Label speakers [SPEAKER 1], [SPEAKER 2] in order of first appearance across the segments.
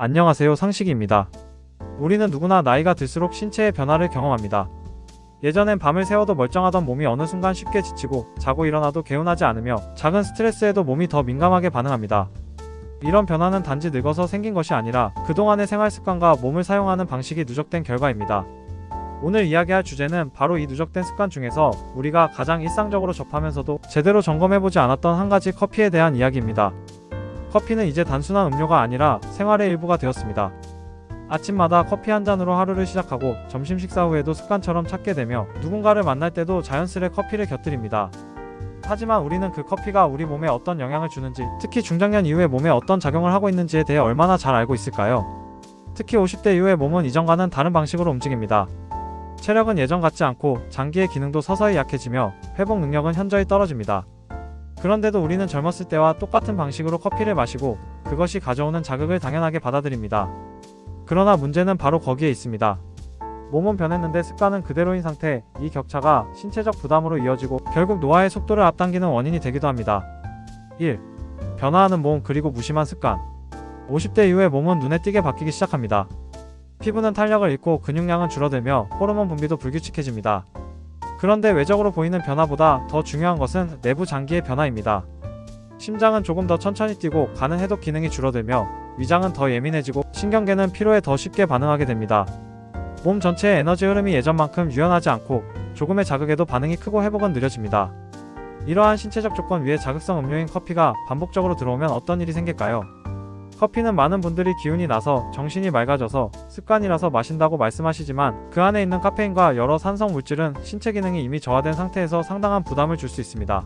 [SPEAKER 1] 안녕하세요, 상식입니다. 우리는 누구나 나이가 들수록 신체의 변화를 경험합니다. 예전엔 밤을 새워도 멀쩡하던 몸이 어느 순간 쉽게 지치고 자고 일어나도 개운하지 않으며 작은 스트레스에도 몸이 더 민감하게 반응합니다. 이런 변화는 단지 늙어서 생긴 것이 아니라 그동안의 생활 습관과 몸을 사용하는 방식이 누적된 결과입니다. 오늘 이야기할 주제는 바로 이 누적된 습관 중에서 우리가 가장 일상적으로 접하면서도 제대로 점검해보지 않았던 한 가지 커피에 대한 이야기입니다. 커피는 이제 단순한 음료가 아니라 생활의 일부가 되었습니다. 아침마다 커피 한 잔으로 하루를 시작하고 점심 식사 후에도 습관처럼 찾게 되며 누군가를 만날 때도 자연스레 커피를 곁들입니다. 하지만 우리는 그 커피가 우리 몸에 어떤 영향을 주는지, 특히 중장년 이후에 몸에 어떤 작용을 하고 있는지에 대해 얼마나 잘 알고 있을까요? 특히 50대 이후의 몸은 이전과는 다른 방식으로 움직입니다. 체력은 예전 같지 않고 장기의 기능도 서서히 약해지며 회복 능력은 현저히 떨어집니다. 그런데도 우리는 젊었을 때와 똑같은 방식으로 커피를 마시고 그것이 가져오는 자극을 당연하게 받아들입니다. 그러나 문제는 바로 거기에 있습니다. 몸은 변했는데 습관은 그대로인 상태, 이 격차가 신체적 부담으로 이어지고 결국 노화의 속도를 앞당기는 원인이 되기도 합니다. 1. 변화하는 몸 그리고 무심한 습관. 50대 이후에 몸은 눈에 띄게 바뀌기 시작합니다. 피부는 탄력을 잃고 근육량은 줄어들며 호르몬 분비도 불규칙해집니다. 그런데 외적으로 보이는 변화보다 더 중요한 것은 내부 장기의 변화입니다. 심장은 조금 더 천천히 뛰고 간은 해독 기능이 줄어들며 위장은 더 예민해지고 신경계는 피로에 더 쉽게 반응하게 됩니다. 몸 전체의 에너지 흐름이 예전만큼 유연하지 않고 조금의 자극에도 반응이 크고 회복은 느려집니다. 이러한 신체적 조건 위에 자극성 음료인 커피가 반복적으로 들어오면 어떤 일이 생길까요? 커피는 많은 분들이 기운이 나서 정신이 맑아져서 습관이라서 마신다고 말씀하시지만 그 안에 있는 카페인과 여러 산성 물질은 신체 기능이 이미 저하된 상태에서 상당한 부담을 줄 수 있습니다.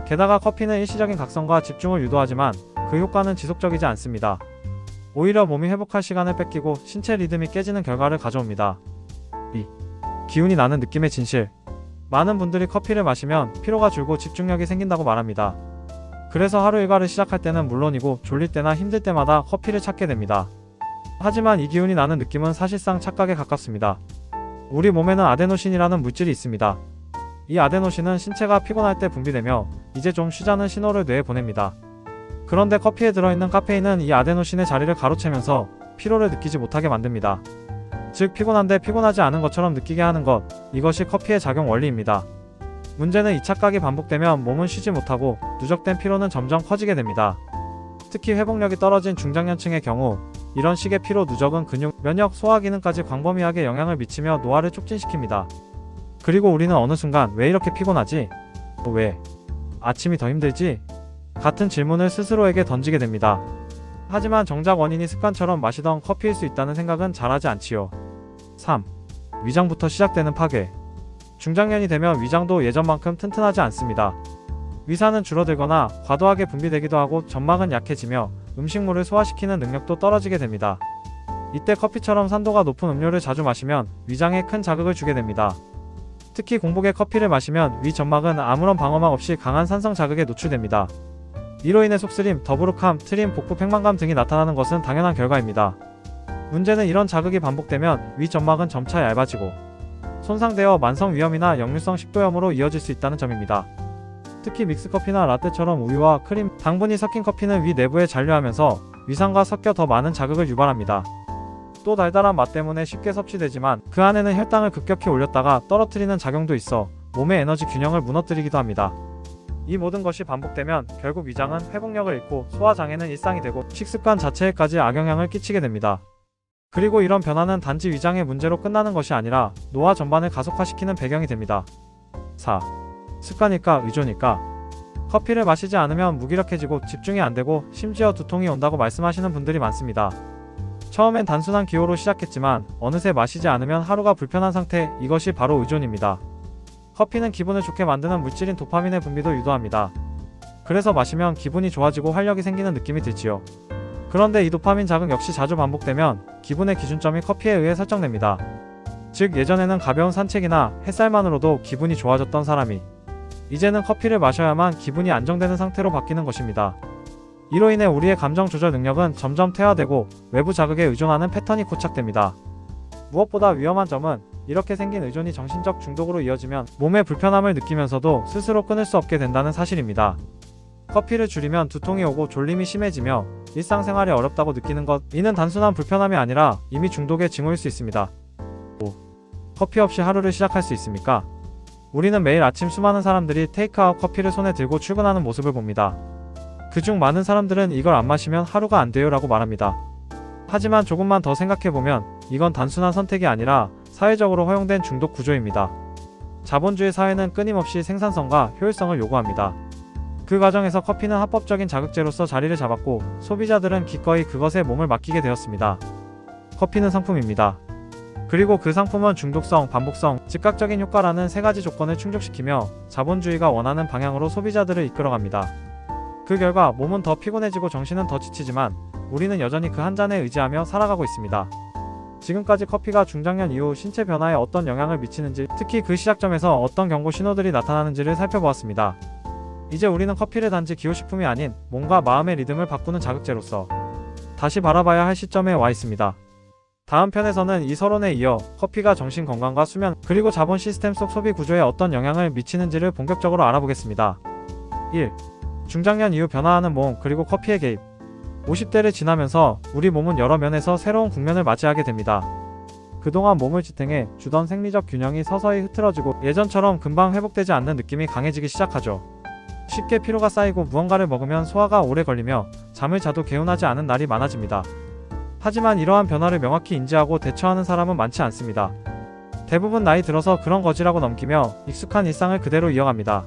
[SPEAKER 1] 게다가 커피는 일시적인 각성과 집중을 유도하지만 그 효과는 지속적이지 않습니다. 오히려 몸이 회복할 시간을 뺏기고 신체 리듬이 깨지는 결과를 가져옵니다. 2. 기운이 나는 느낌의 진실. 많은 분들이 커피를 마시면 피로가 줄고 집중력이 생긴다고 말합니다. 그래서 하루 일과를 시작할 때는 물론이고 졸릴 때나 힘들 때마다 커피를 찾게 됩니다. 하지만 이 기운이 나는 느낌은 사실상 착각에 가깝습니다. 우리 몸에는 아데노신이라는 물질이 있습니다. 이 아데노신은 신체가 피곤할 때 분비되며 이제 좀 쉬자는 신호를 뇌에 보냅니다. 그런데 커피에 들어있는 카페인은 이 아데노신의 자리를 가로채면서 피로를 느끼지 못하게 만듭니다. 즉 피곤한데 피곤하지 않은 것처럼 느끼게 하는 것, 이것이 커피의 작용 원리입니다. 문제는 이 착각이 반복되면 몸은 쉬지 못하고 누적된 피로는 점점 커지게 됩니다. 특히 회복력이 떨어진 중장년층의 경우 이런 식의 피로 누적은 근육, 면역, 소화 기능까지 광범위하게 영향을 미치며 노화를 촉진시킵니다. 그리고 우리는 어느 순간 왜 이렇게 피곤하지? 왜? 아침이 더 힘들지? 같은 질문을 스스로에게 던지게 됩니다. 하지만 정작 원인이 습관처럼 마시던 커피일 수 있다는 생각은 잘하지 않지요. 3. 위장부터 시작되는 파괴. 중장년이 되면 위장도 예전만큼 튼튼하지 않습니다. 위산은 줄어들거나 과도하게 분비되기도 하고 점막은 약해지며 음식물을 소화시키는 능력도 떨어지게 됩니다. 이때 커피처럼 산도가 높은 음료를 자주 마시면 위장에 큰 자극을 주게 됩니다. 특히 공복에 커피를 마시면 위 점막은 아무런 방어막 없이 강한 산성 자극에 노출됩니다. 이로 인해 속쓰림, 더부룩함, 트림, 복부 팽만감 등이 나타나는 것은 당연한 결과입니다. 문제는 이런 자극이 반복되면 위 점막은 점차 얇아지고 손상되어 만성 위염이나 역류성 식도염으로 이어질 수 있다는 점입니다. 특히 믹스커피나 라떼처럼 우유와 크림, 당분이 섞인 커피는 위 내부에 잔류하면서 위산과 섞여 더 많은 자극을 유발합니다. 또 달달한 맛 때문에 쉽게 섭취되지만 그 안에는 혈당을 급격히 올렸다가 떨어뜨리는 작용도 있어 몸의 에너지 균형을 무너뜨리기도 합니다. 이 모든 것이 반복되면 결국 위장은 회복력을 잃고 소화장애는 일상이 되고 식습관 자체에까지 악영향을 끼치게 됩니다. 그리고 이런 변화는 단지 위장의 문제로 끝나는 것이 아니라 노화 전반을 가속화시키는 배경이 됩니다. 4. 습관일까 의존일까? 커피를 마시지 않으면 무기력해지고 집중이 안되고 심지어 두통이 온다고 말씀하시는 분들이 많습니다. 처음엔 단순한 기호로 시작했지만 어느새 마시지 않으면 하루가 불편한 상태, 이것이 바로 의존입니다. 커피는 기분을 좋게 만드는 물질인 도파민의 분비도 유도합니다. 그래서 마시면 기분이 좋아지고 활력이 생기는 느낌이 들지요. 그런데 이 도파민 자극 역시 자주 반복되면 기분의 기준점이 커피에 의해 설정됩니다. 즉 예전에는 가벼운 산책이나 햇살만으로도 기분이 좋아졌던 사람이 이제는 커피를 마셔야만 기분이 안정되는 상태로 바뀌는 것입니다. 이로 인해 우리의 감정 조절 능력은 점점 퇴화되고 외부 자극에 의존하는 패턴이 고착됩니다. 무엇보다 위험한 점은 이렇게 생긴 의존이 정신적 중독으로 이어지면 몸의 불편함을 느끼면서도 스스로 끊을 수 없게 된다는 사실입니다. 커피를 줄이면 두통이 오고 졸림이 심해지며 일상생활이 어렵다고 느끼는 것, 이는 단순한 불편함이 아니라 이미 중독의 징후일 수 있습니다. 5. 커피 없이 하루를 시작할 수 있습니까? 우리는 매일 아침 수많은 사람들이 테이크아웃 커피를 손에 들고 출근하는 모습을 봅니다. 그중 많은 사람들은 이걸 안 마시면 하루가 안 돼요 라고 말합니다. 하지만 조금만 더 생각해보면 이건 단순한 선택이 아니라 사회적으로 허용된 중독 구조입니다. 자본주의 사회는 끊임없이 생산성과 효율성을 요구합니다. 그 과정에서 커피는 합법적인 자극제로서 자리를 잡았고 소비자들은 기꺼이 그것에 몸을 맡기게 되었습니다. 커피는 상품입니다. 그리고 그 상품은 중독성, 반복성, 즉각적인 효과라는 세 가지 조건을 충족시키며 자본주의가 원하는 방향으로 소비자들을 이끌어갑니다. 그 결과 몸은 더 피곤해지고 정신은 더 지치지만 우리는 여전히 그 한 잔에 의지하며 살아가고 있습니다. 지금까지 커피가 중장년 이후 신체 변화에 어떤 영향을 미치는지, 특히 그 시작점에서 어떤 경고 신호들이 나타나는지를 살펴보았습니다. 이제 우리는 커피를 단지 기호식품이 아닌 몸과 마음의 리듬을 바꾸는 자극제로서 다시 바라봐야 할 시점에 와 있습니다. 다음 편에서는 이 서론에 이어 커피가 정신 건강과 수면, 그리고 자본 시스템 속 소비 구조에 어떤 영향을 미치는지를 본격적으로 알아보겠습니다. 1. 중장년 이후 변화하는 몸, 그리고 커피의 개입. 50대를 지나면서 우리 몸은 여러 면에서 새로운 국면을 맞이하게 됩니다. 그동안 몸을 지탱해 주던 생리적 균형이 서서히 흐트러지고 예전처럼 금방 회복되지 않는 느낌이 강해지기 시작하죠. 쉽게 피로가 쌓이고 무언가를 먹으면 소화가 오래 걸리며 잠을 자도 개운하지 않은 날이 많아집니다. 하지만 이러한 변화를 명확히 인지하고 대처하는 사람은 많지 않습니다. 대부분 나이 들어서 그런 거지라고 넘기며 익숙한 일상을 그대로 이어갑니다.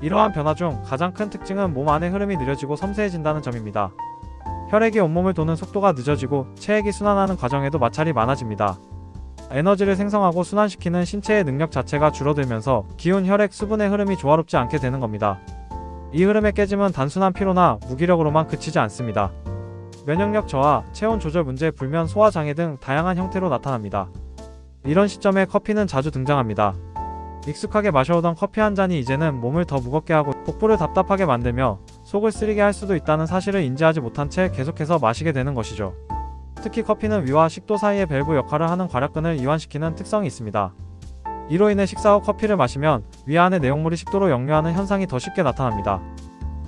[SPEAKER 1] 이러한 변화 중 가장 큰 특징은 몸 안의 흐름이 느려지고 섬세해진다는 점입니다. 혈액이 온몸을 도는 속도가 늦어지고 체액이 순환하는 과정에도 마찰이 많아집니다. 에너지를 생성하고 순환시키는 신체의 능력 자체가 줄어들면서 기운, 혈액, 수분의 흐름이 조화롭지 않게 되는 겁니다. 이 흐름의 깨짐은 단순한 피로나 무기력으로만 그치지 않습니다. 면역력 저하, 체온 조절 문제, 불면, 소화 장애 등 다양한 형태로 나타납니다. 이런 시점에 커피는 자주 등장합니다. 익숙하게 마셔오던 커피 한 잔이 이제는 몸을 더 무겁게 하고 복부를 답답하게 만들며 속을 쓰리게 할 수도 있다는 사실을 인지하지 못한 채 계속해서 마시게 되는 것이죠. 특히 커피는 위와 식도 사이의 밸브 역할을 하는 괄약근을 이완시키는 특성이 있습니다. 이로 인해 식사 후 커피를 마시면 위 안의 내용물이 식도로 역류하는 현상이 더 쉽게 나타납니다.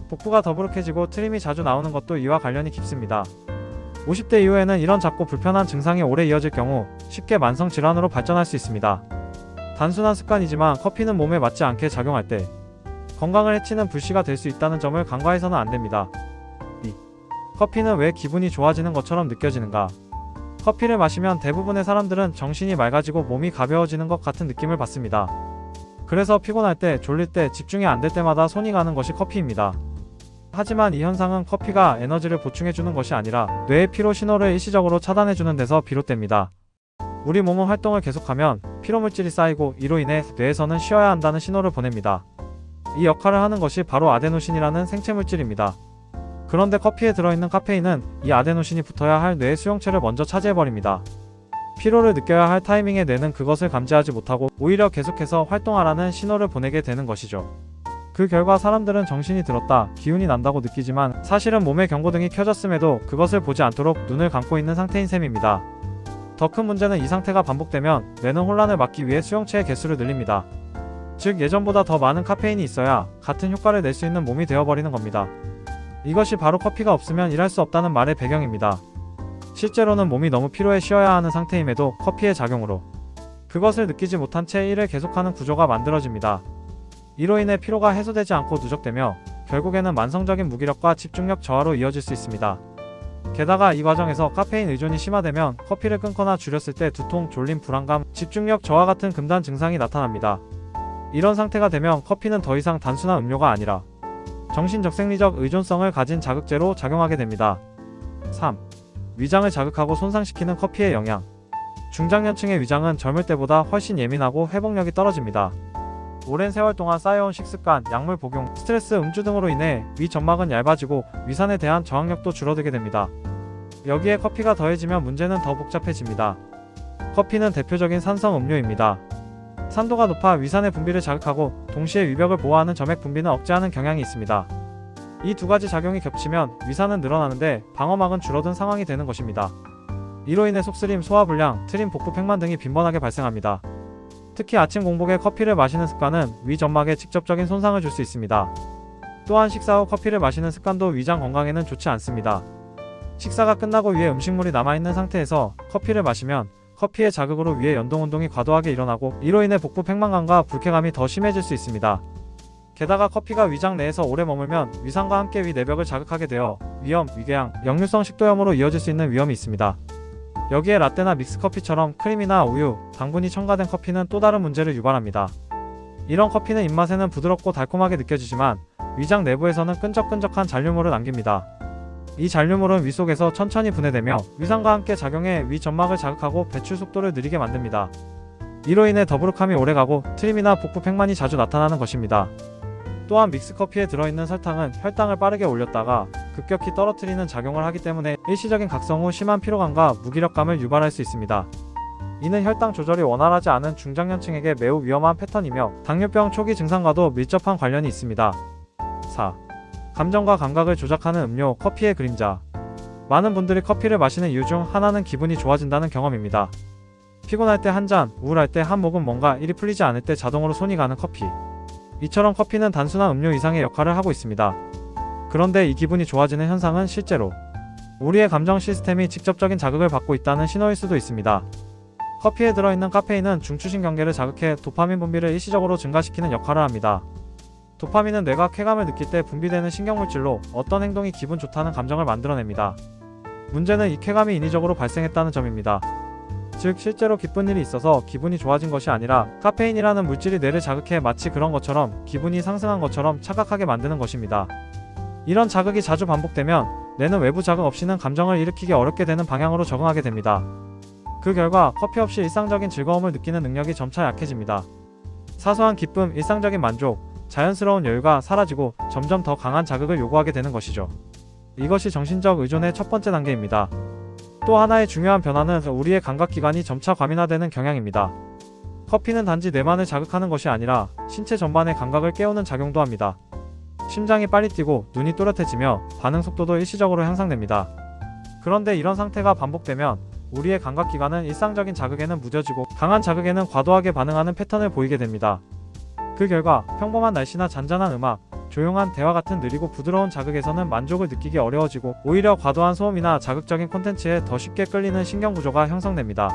[SPEAKER 1] 복부가 더부룩해지고 트림이 자주 나오는 것도 이와 관련이 깊습니다. 50대 이후에는 이런 작고 불편한 증상이 오래 이어질 경우 쉽게 만성 질환으로 발전할 수 있습니다. 단순한 습관이지만 커피는 몸에 맞지 않게 작용할 때 건강을 해치는 불씨가 될 수 있다는 점을 간과해서는 안 됩니다. 2. 커피는 왜 기분이 좋아지는 것처럼 느껴지는가? 커피를 마시면 대부분의 사람들은 정신이 맑아지고 몸이 가벼워지는 것 같은 느낌을 받습니다. 그래서 피곤할 때, 졸릴 때, 집중이 안 될 때마다 손이 가는 것이 커피입니다. 하지만 이 현상은 커피가 에너지를 보충해주는 것이 아니라 뇌의 피로 신호를 일시적으로 차단해주는 데서 비롯됩니다. 우리 몸은 활동을 계속하면 피로물질이 쌓이고 이로 인해 뇌에서는 쉬어야 한다는 신호를 보냅니다. 이 역할을 하는 것이 바로 아데노신이라는 생체물질입니다. 그런데 커피에 들어있는 카페인은 이 아데노신이 붙어야 할 뇌의 수용체를 먼저 차지해버립니다. 피로를 느껴야 할 타이밍에 뇌는 그것을 감지하지 못하고 오히려 계속해서 활동하라는 신호를 보내게 되는 것이죠. 그 결과 사람들은 정신이 들었다, 기운이 난다고 느끼지만 사실은 몸의 경고등이 켜졌음에도 그것을 보지 않도록 눈을 감고 있는 상태인 셈입니다. 더 큰 문제는 이 상태가 반복되면 뇌는 혼란을 막기 위해 수용체의 개수를 늘립니다. 즉 예전보다 더 많은 카페인이 있어야 같은 효과를 낼 수 있는 몸이 되어버리는 겁니다. 이것이 바로 커피가 없으면 일할 수 없다는 말의 배경입니다. 실제로는 몸이 너무 피로해 쉬어야 하는 상태임에도 커피의 작용으로 그것을 느끼지 못한 채 일을 계속하는 구조가 만들어집니다. 이로 인해 피로가 해소되지 않고 누적되며 결국에는 만성적인 무기력과 집중력 저하로 이어질 수 있습니다. 게다가 이 과정에서 카페인 의존이 심화되면 커피를 끊거나 줄였을 때 두통, 졸림, 불안감, 집중력 저하 같은 금단 증상이 나타납니다. 이런 상태가 되면 커피는 더 이상 단순한 음료가 아니라 정신적 생리적 의존성을 가진 자극제로 작용하게 됩니다. 3. 위장을 자극하고 손상시키는 커피의 영향. 중장년층의 위장은 젊을 때보다 훨씬 예민하고 회복력이 떨어집니다. 오랜 세월 동안 쌓여온 식습관, 약물 복용, 스트레스, 음주 등으로 인해 위 점막은 얇아지고 위산에 대한 저항력도 줄어들게 됩니다. 여기에 커피가 더해지면 문제는 더 복잡해집니다. 커피는 대표적인 산성 음료입니다. 산도가 높아 위산의 분비를 자극하고 동시에 위벽을 보호하는 점액 분비는 억제하는 경향이 있습니다. 이 두 가지 작용이 겹치면 위산은 늘어나는데 방어막은 줄어든 상황이 되는 것입니다. 이로 인해 속쓰림, 소화불량, 트림, 복부 팽만 등이 빈번하게 발생합니다. 특히 아침 공복에 커피를 마시는 습관은 위 점막에 직접적인 손상을 줄 수 있습니다. 또한 식사 후 커피를 마시는 습관도 위장 건강에는 좋지 않습니다. 식사가 끝나고 위에 음식물이 남아있는 상태에서 커피를 마시면 커피의 자극으로 위의 연동운동이 과도하게 일어나고 이로 인해 복부 팽만감과 불쾌감이 더 심해질 수 있습니다. 게다가 커피가 위장 내에서 오래 머물면 위산과 함께 위 내벽을 자극하게 되어 위염, 위궤양, 역류성 식도염으로 이어질 수 있는 위험이 있습니다. 여기에 라떼나 믹스커피처럼 크림이나 우유, 당분이 첨가된 커피는 또 다른 문제를 유발합니다. 이런 커피는 입맛에는 부드럽고 달콤하게 느껴지지만 위장 내부에서는 끈적끈적한 잔류물을 남깁니다. 이 잔류물은 위 속에서 천천히 분해되며 위산과 함께 작용해 위 점막을 자극하고 배출 속도를 느리게 만듭니다. 이로 인해 더부룩함이 오래가고 트림이나 복부 팽만이 자주 나타나는 것입니다. 또한 믹스커피에 들어있는 설탕은 혈당을 빠르게 올렸다가 급격히 떨어뜨리는 작용을 하기 때문에 일시적인 각성 후 심한 피로감과 무기력감을 유발할 수 있습니다. 이는 혈당 조절이 원활하지 않은 중장년층에게 매우 위험한 패턴이며 당뇨병 초기 증상과도 밀접한 관련이 있습니다. 4. 감정과 감각을 조작하는 음료, 커피의 그림자. 많은 분들이 커피를 마시는 이유 중 하나는 기분이 좋아진다는 경험입니다. 피곤할 때 한 잔, 우울할 때 한 모금, 뭔가 일이 풀리지 않을 때 자동으로 손이 가는 커피. 이처럼 커피는 단순한 음료 이상의 역할을 하고 있습니다. 그런데 이 기분이 좋아지는 현상은 실제로 우리의 감정 시스템이 직접적인 자극을 받고 있다는 신호일 수도 있습니다. 커피에 들어있는 카페인은 중추신경계를 자극해 도파민 분비를 일시적으로 증가시키는 역할을 합니다. 도파민은 뇌가 쾌감을 느낄 때 분비되는 신경물질로 어떤 행동이 기분 좋다는 감정을 만들어냅니다. 문제는 이 쾌감이 인위적으로 발생했다는 점입니다. 즉 실제로 기쁜 일이 있어서 기분이 좋아진 것이 아니라 카페인이라는 물질이 뇌를 자극해 마치 그런 것처럼 기분이 상승한 것처럼 착각하게 만드는 것입니다. 이런 자극이 자주 반복되면 뇌는 외부 자극 없이는 감정을 일으키기 어렵게 되는 방향으로 적응하게 됩니다. 그 결과 커피 없이 일상적인 즐거움을 느끼는 능력이 점차 약해집니다. 사소한 기쁨, 일상적인 만족, 자연스러운 여유가 사라지고 점점 더 강한 자극을 요구하게 되는 것이죠. 이것이 정신적 의존의 첫 번째 단계입니다. 또 하나의 중요한 변화는 우리의 감각기관이 점차 과민화되는 경향입니다. 커피는 단지 뇌만을 자극하는 것이 아니라 신체 전반의 감각을 깨우는 작용도 합니다. 심장이 빨리 뛰고 눈이 또렷해지며 반응 속도도 일시적으로 향상됩니다. 그런데 이런 상태가 반복되면 우리의 감각기관은 일상적인 자극에는 무뎌지고 강한 자극에는 과도하게 반응하는 패턴을 보이게 됩니다. 그 결과 평범한 날씨나 잔잔한 음악, 조용한 대화 같은 느리고 부드러운 자극에서는 만족을 느끼기 어려워지고 오히려 과도한 소음이나 자극적인 콘텐츠에 더 쉽게 끌리는 신경구조가 형성됩니다.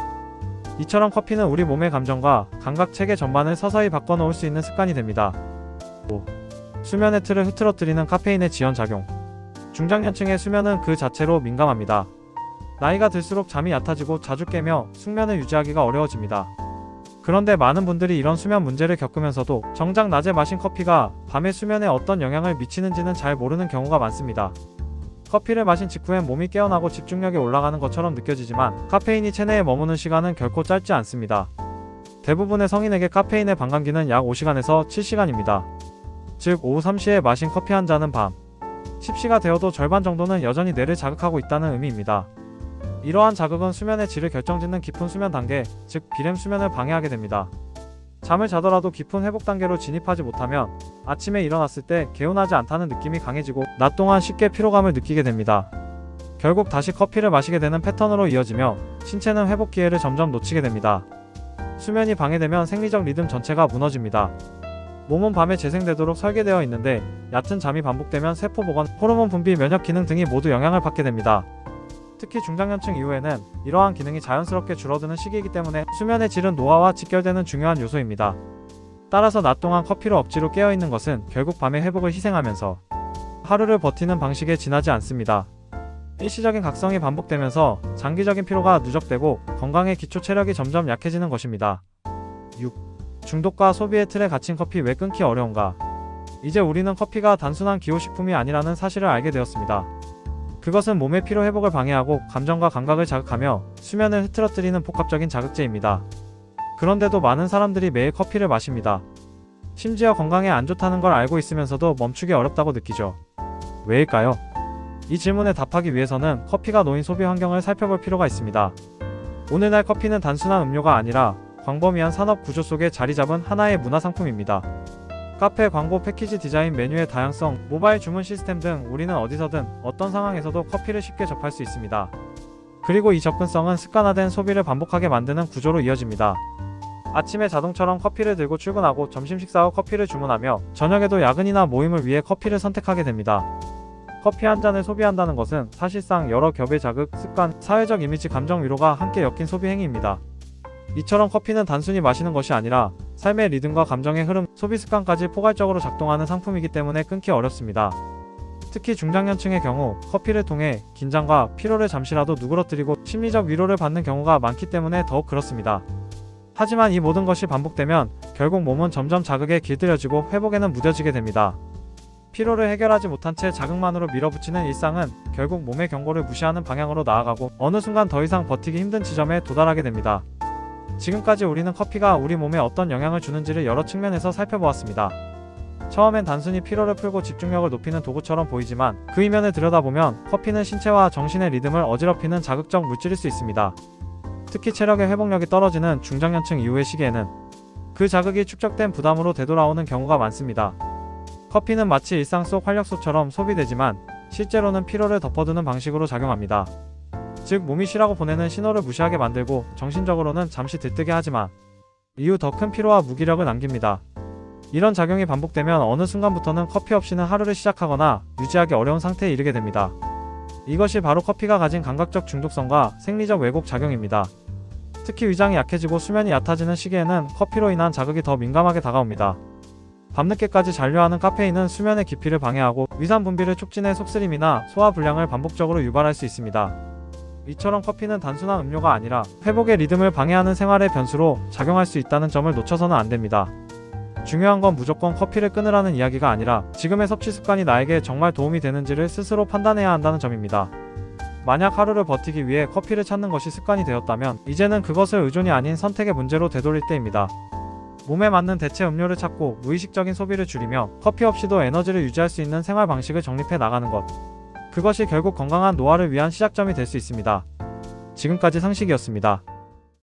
[SPEAKER 1] 이처럼 커피는 우리 몸의 감정과 감각 체계 전반을 서서히 바꿔놓을 수 있는 습관이 됩니다. 5. 수면의 틀을 흐트러뜨리는 카페인의 지연작용. 중장년층의 수면은 그 자체로 민감합니다. 나이가 들수록 잠이 얕아지고 자주 깨며 숙면을 유지하기가 어려워집니다. 그런데 많은 분들이 이런 수면 문제를 겪으면서도 정작 낮에 마신 커피가 밤의 수면에 어떤 영향을 미치는지는 잘 모르는 경우가 많습니다. 커피를 마신 직후엔 몸이 깨어나고 집중력이 올라가는 것처럼 느껴지지만 카페인이 체내에 머무는 시간은 결코 짧지 않습니다. 대부분의 성인에게 카페인의 반감기는 약 5시간에서 7시간입니다. 즉 오후 3시에 마신 커피 한 잔은 밤 10시가 되어도 절반 정도는 여전히 뇌를 자극하고 있다는 의미입니다. 이러한 자극은 수면의 질을 결정짓는 깊은 수면 단계, 즉 비렘 수면을 방해하게 됩니다. 잠을 자더라도 깊은 회복 단계로 진입하지 못하면 아침에 일어났을 때 개운하지 않다는 느낌이 강해지고 낮 동안 쉽게 피로감을 느끼게 됩니다. 결국 다시 커피를 마시게 되는 패턴으로 이어지며 신체는 회복 기회를 점점 놓치게 됩니다. 수면이 방해되면 생리적 리듬 전체가 무너집니다. 몸은 밤에 재생되도록 설계되어 있는데 얕은 잠이 반복되면 세포 복원, 호르몬 분비, 면역 기능 등이 모두 영향을 받게 됩니다. 특히 중장년층 이후에는 이러한 기능이 자연스럽게 줄어드는 시기이기 때문에 수면의 질은 노화와 직결되는 중요한 요소입니다. 따라서 낮 동안 커피로 억지로 깨어있는 것은 결국 밤의 회복을 희생하면서 하루를 버티는 방식에 지나지 않습니다. 일시적인 각성이 반복되면서 장기적인 피로가 누적되고 건강의 기초 체력이 점점 약해지는 것입니다. 6. 중독과 소비의 틀에 갇힌 커피 왜 끊기 어려운가? 이제 우리는 커피가 단순한 기호식품이 아니라는 사실을 알게 되었습니다. 그것은 몸의 피로 회복을 방해하고 감정과 감각을 자극하며 수면을 흐트러뜨리는 복합적인 자극제입니다. 그런데도 많은 사람들이 매일 커피를 마십니다. 심지어 건강에 안 좋다는 걸 알고 있으면서도 멈추기 어렵다고 느끼죠. 왜일까요? 이 질문에 답하기 위해서는 커피가 놓인 소비 환경을 살펴볼 필요가 있습니다. 오늘날 커피는 단순한 음료가 아니라 광범위한 산업 구조 속에 자리 잡은 하나의 문화 상품입니다. 카페, 광고, 패키지 디자인, 메뉴의 다양성, 모바일 주문 시스템 등 우리는 어디서든 어떤 상황에서도 커피를 쉽게 접할 수 있습니다. 그리고 이 접근성은 습관화된 소비를 반복하게 만드는 구조로 이어집니다. 아침에 자동처럼 커피를 들고 출근하고 점심 식사 후 커피를 주문하며 저녁에도 야근이나 모임을 위해 커피를 선택하게 됩니다. 커피 한 잔을 소비한다는 것은 사실상 여러 겹의 자극, 습관, 사회적 이미지, 감정 위로가 함께 엮인 소비 행위입니다. 이처럼 커피는 단순히 마시는 것이 아니라 삶의 리듬과 감정의 흐름, 소비 습관까지 포괄적으로 작동하는 상품이기 때문에 끊기 어렵습니다. 특히 중장년층의 경우 커피를 통해 긴장과 피로를 잠시라도 누그러뜨리고 심리적 위로를 받는 경우가 많기 때문에 더욱 그렇습니다. 하지만 이 모든 것이 반복되면 결국 몸은 점점 자극에 길들여지고 회복에는 무뎌지게 됩니다. 피로를 해결하지 못한 채 자극만으로 밀어붙이는 일상은 결국 몸의 경고를 무시하는 방향으로 나아가고 어느 순간 더 이상 버티기 힘든 지점에 도달하게 됩니다. 지금까지 우리는 커피가 우리 몸에 어떤 영향을 주는지를 여러 측면에서 살펴보았습니다. 처음엔 단순히 피로를 풀고 집중력을 높이는 도구처럼 보이지만 그 이면을 들여다보면 커피는 신체와 정신의 리듬을 어지럽히는 자극적 물질일 수 있습니다. 특히 체력의 회복력이 떨어지는 중장년층 이후의 시기에는 그 자극이 축적된 부담으로 되돌아오는 경우가 많습니다. 커피는 마치 일상 속 활력소처럼 소비되지만 실제로는 피로를 덮어두는 방식으로 작용합니다. 즉 몸이 쉬라고 보내는 신호를 무시하게 만들고 정신적으로는 잠시 들뜨게 하지만 이후 더 큰 피로와 무기력을 남깁니다. 이런 작용이 반복되면 어느 순간부터는 커피 없이는 하루를 시작하거나 유지하기 어려운 상태에 이르게 됩니다. 이것이 바로 커피가 가진 감각적 중독성과 생리적 왜곡 작용입니다. 특히 위장이 약해지고 수면이 얕아지는 시기에는 커피로 인한 자극이 더 민감하게 다가옵니다. 밤늦게까지 잔류하는 카페인은 수면의 깊이를 방해하고 위산 분비를 촉진해 속쓰림이나 소화 불량을 반복적으로 유발할 수 있습니다. 이처럼 커피는 단순한 음료가 아니라 회복의 리듬을 방해하는 생활의 변수로 작용할 수 있다는 점을 놓쳐서는 안 됩니다. 중요한 건 무조건 커피를 끊으라는 이야기가 아니라 지금의 섭취 습관이 나에게 정말 도움이 되는지를 스스로 판단해야 한다는 점입니다. 만약 하루를 버티기 위해 커피를 찾는 것이 습관이 되었다면 이제는 그것을 의존이 아닌 선택의 문제로 되돌릴 때입니다. 몸에 맞는 대체 음료를 찾고 무의식적인 소비를 줄이며 커피 없이도 에너지를 유지할 수 있는 생활 방식을 정립해 나가는 것. 그것이 결국 건강한 노화를 위한 시작점이 될 수 있습니다. 지금까지 상식이었습니다.